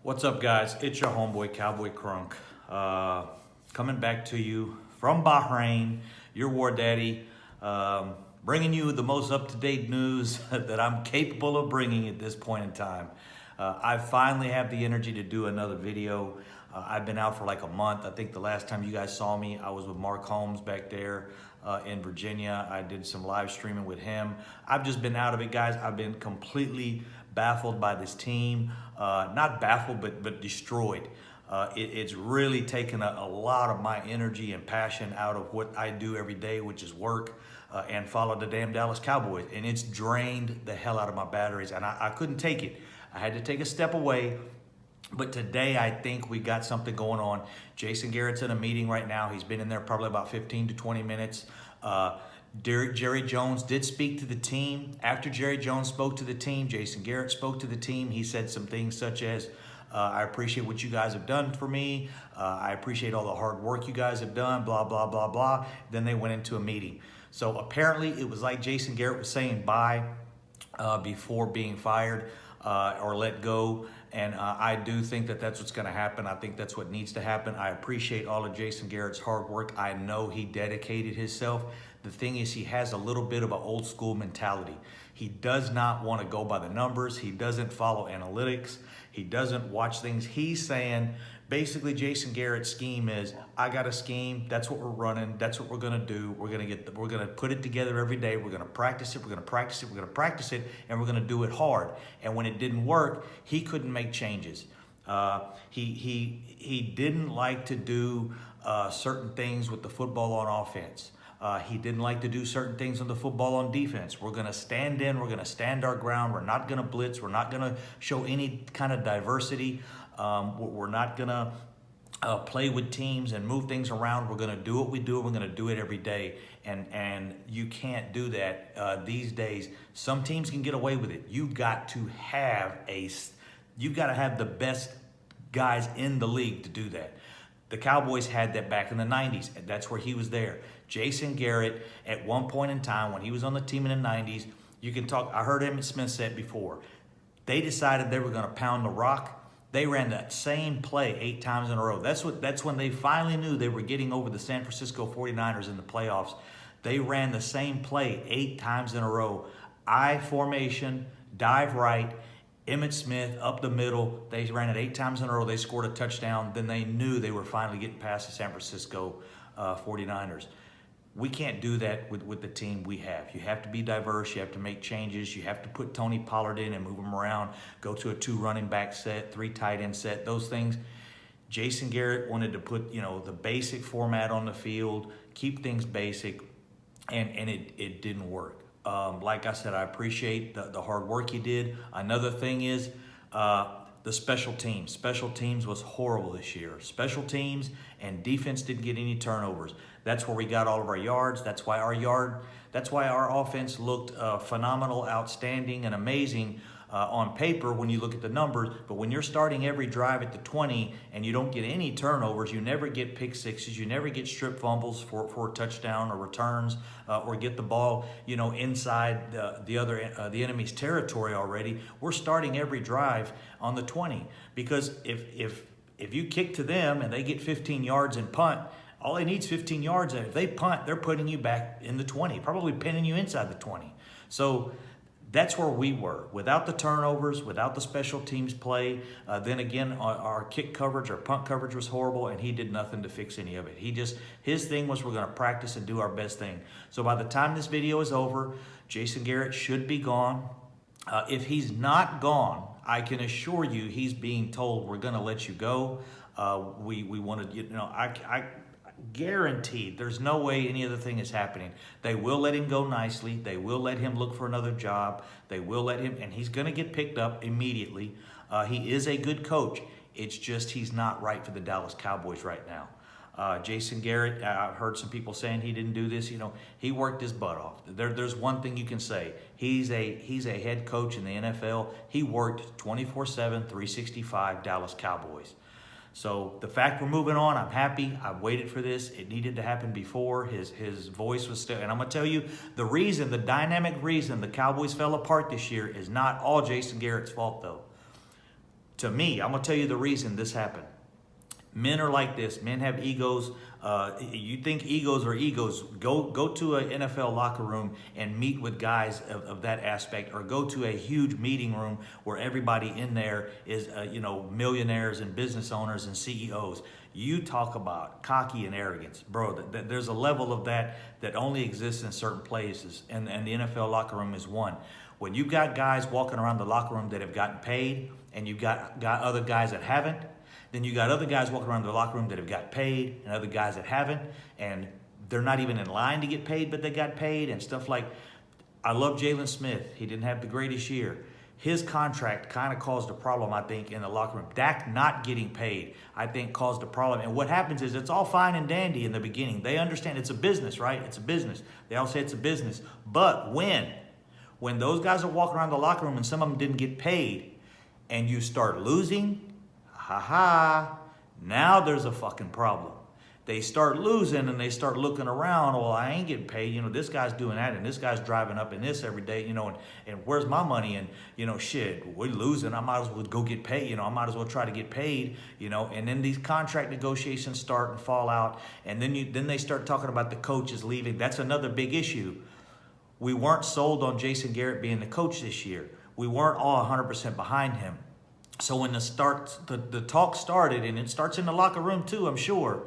What's up, guys? It's your homeboy, Cowboy Crunk, coming back to you from Bahrain, your war daddy, bringing you the most up-to-date news that I'm capable of bringing at this point in time. I finally have the energy to do another video. I've been out for like a month. I think the last time you guys saw me, I was with Mark Holmes back there in Virginia. I did some live streaming with him. I've just been out of it, guys. I've been completely baffled by this team. Not baffled, but destroyed. It's really taken a lot of my energy and passion out of what I do every day, which is work and follow the damn Dallas Cowboys. And it's drained the hell out of my batteries, and I couldn't take it. I had to take a step away. But today, I think we got something going on. Jason Garrett's in a meeting right now. He's been in there probably about 15 to 20 minutes. Jerry Jones did speak to the team. After Jerry Jones spoke to the team, Jason Garrett spoke to the team. He said some things such as, I appreciate what you guys have done for me. I appreciate all the hard work you guys have done, blah, blah, blah, blah. Then they went into a meeting. So apparently it was like Jason Garrett was saying bye before being fired or let go. And I do think that that's what's going to happen. I think that's what needs to happen. I appreciate all of Jason Garrett's hard work. I know he dedicated himself. The thing is, he has a little bit of an old school mentality. He does not want to go by the numbers. He doesn't follow analytics. He doesn't watch things. He's saying, basically, Jason Garrett's scheme is, I got a scheme. That's what we're running. That's what we're going to do. We're going to put it together every day. We're going to practice it. We're going to practice it. We're going to practice it, and we're going to do it hard. And when it didn't work, he couldn't make changes. He didn't like to do certain things with the football on offense. He didn't like to do certain things on the football on defense. We're going to stand in. We're going to stand our ground. We're not going to blitz. We're not going to show any kind of diversity. We're not going to play with teams and move things around. We're going to do what we do. We're going to do it every day. And you can't do that these days. Some teams can get away with it. You've got to have the best guys in the league to do that. The Cowboys had that back in the 90s, and that's where he was there. Jason Garrett, at one point in time, when he was on the team in the 90s, you can talk, I heard Emmitt Smith say it before, they decided they were going to pound the rock. They ran that same play 8 times in a row. That's when they finally knew they were getting over the San Francisco 49ers in the playoffs. They ran the same play 8 times in a row. I formation, dive right, Emmitt Smith up the middle. They ran it 8 times in a row. They scored a touchdown. Then they knew they were finally getting past the San Francisco 49ers. We can't do that with the team we have. You have to be diverse. You have to make changes. You have to put Tony Pollard in and move him around. Go to a 2 running back set, 3 tight end set, those things. Jason Garrett wanted to put, the basic format on the field, keep things basic, and it didn't work. Like I said, I appreciate the hard work he did. Another thing is the special teams. Special teams was horrible this year. Special teams and defense didn't get any turnovers. That's where we got all of our yards. That's why our offense looked phenomenal, outstanding, and amazing on paper when you look at the numbers. But when you're starting every drive at the 20 and you don't get any turnovers, you never get pick sixes, you never get strip fumbles for a touchdown or returns, or get the ball inside the enemy's territory already. We're starting every drive on the 20, because if you kick to them and they get 15 yards and punt, all they need is 15 yards. And if they punt, they're putting you back in the 20, probably pinning you inside the 20. So that's where we were. Without the turnovers, without the special teams play, then again, our kick coverage, our punt coverage was horrible, and he did nothing to fix any of it. His thing was, we're going to practice and do our best thing. So by the time this video is over, Jason Garrett should be gone. If he's not gone, I can assure you he's being told, we're going to let you go. We want to, I guaranteed there's no way any other thing is happening. They will let him go nicely. They will let him look for another job. They will let him, and he's going to get picked up immediately. He is a good coach. It's just he's not right for the Dallas Cowboys right now. Jason Garrett, I've heard some people saying he didn't do this. He worked his butt off. There's one thing you can say. He's a head coach in the NFL. He worked 24/7, 365 Dallas Cowboys. So the fact we're moving on, I'm happy. I've waited for this. It needed to happen before. His voice was still, and I'm going to tell you, the dynamic reason the Cowboys fell apart this year is not all Jason Garrett's fault, though. To me, I'm going to tell you the reason this happened. Men are like this. Men have egos. You think egos are egos. Go to an NFL locker room and meet with guys of that aspect, or go to a huge meeting room where everybody in there is, millionaires and business owners and CEOs. You talk about cocky and arrogance. Bro, there's a level of that only exists in certain places, and the NFL locker room is one. When you've got guys walking around the locker room that have gotten paid, and you've got other guys that haven't, then you got other guys walking around the locker room that have got paid, and other guys that haven't, and they're not even in line to get paid, but they got paid, and stuff like, I love Jalen Smith. He didn't have the greatest year. His contract kind of caused a problem, I think, in the locker room. Dak not getting paid, I think, caused a problem. And what happens is it's all fine and dandy in the beginning. They understand it's a business, right? It's a business. They all say it's a business. But when those guys are walking around the locker room and some of them didn't get paid, and you start losing, now there's a fucking problem. They start losing and they start looking around. Well, I ain't getting paid. This guy's doing that, and this guy's driving up in this every day, and where's my money? And, shit, we're losing. I might as well go get paid. I might as well try to get paid, and then these contract negotiations start and fall out. And then they start talking about the coaches leaving. That's another big issue. We weren't sold on Jason Garrett being the coach this year. We weren't all 100% behind him. So when the talk started, and it starts in the locker room too, I'm sure,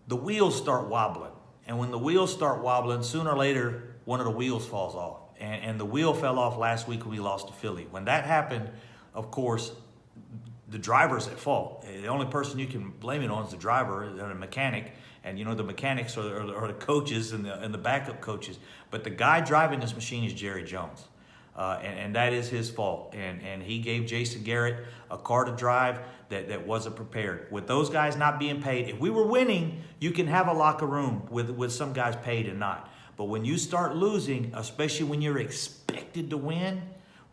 the wheels start wobbling. And when the wheels start wobbling, sooner or later, one of the wheels falls off. And the wheel fell off last week when we lost to Philly. When that happened, of course, the driver's at fault. The only person you can blame it on is the driver and the mechanic. And the mechanics are the coaches and the backup coaches. But the guy driving this machine is Jerry Jones. And that is his fault. And he gave Jason Garrett a car to drive that wasn't prepared. With those guys not being paid, if we were winning, you can have a locker room with some guys paid and not. But when you start losing, especially when you're expected to win,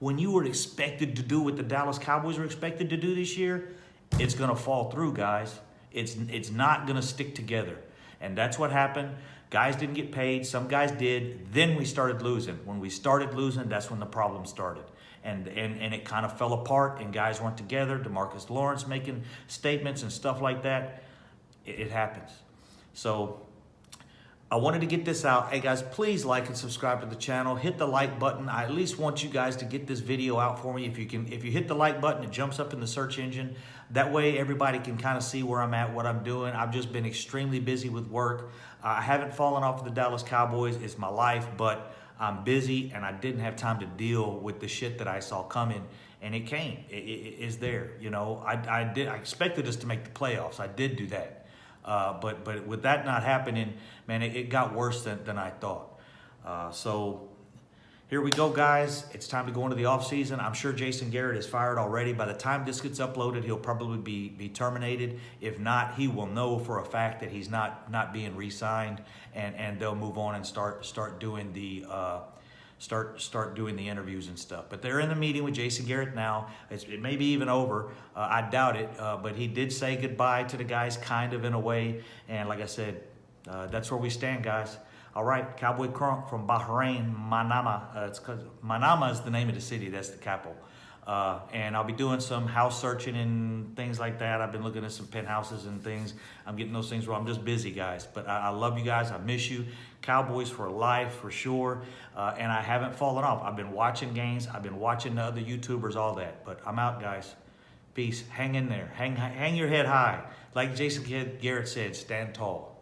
when you were expected to do what the Dallas Cowboys were expected to do this year, it's going to fall through, guys. It's not going to stick together. And that's what happened. Guys didn't get paid. Some guys did. Then we started losing. When we started losing, that's when the problem started. And it kind of fell apart, and guys weren't together. DeMarcus Lawrence making statements and stuff like that. It happens. So I wanted to get this out. Hey, guys, please like and subscribe to the channel. Hit the like button. I at least want you guys to get this video out for me. If you hit the like button, it jumps up in the search engine. That way everybody can kind of see where I'm at, what I'm doing. I've just been extremely busy with work. I haven't fallen off of the Dallas Cowboys. It's my life, but I'm busy, and I didn't have time to deal with the shit that I saw coming, and it came. It's there. I expected us to make the playoffs. I did do that. But with that not happening, man, it got worse than I thought. So here we go, guys. It's time to go into the offseason. I'm sure Jason Garrett is fired already. By the time this gets uploaded, he'll probably be terminated. If not, he will know for a fact that he's not being re-signed, and they'll move on and start doing the start doing the interviews and stuff. But they're in the meeting with Jason Garrett now. It may be even over. I doubt it. But he did say goodbye to the guys, kind of, in a way. And like I said, that's where we stand, guys. All right, Cowboy Crunk from Bahrain, Manama. Manama is the name of the city. That's the capital. And I'll be doing some house searching and things like that. I've been looking at some penthouses and things. I'm getting those things where I'm just busy, guys. But I love you guys. I miss you. Cowboys for life, for sure. And I haven't fallen off. I've been watching games. I've been watching the other YouTubers, all that. But I'm out, guys. Peace. Hang in there. Hang your head high. Like Jason Garrett said, stand tall.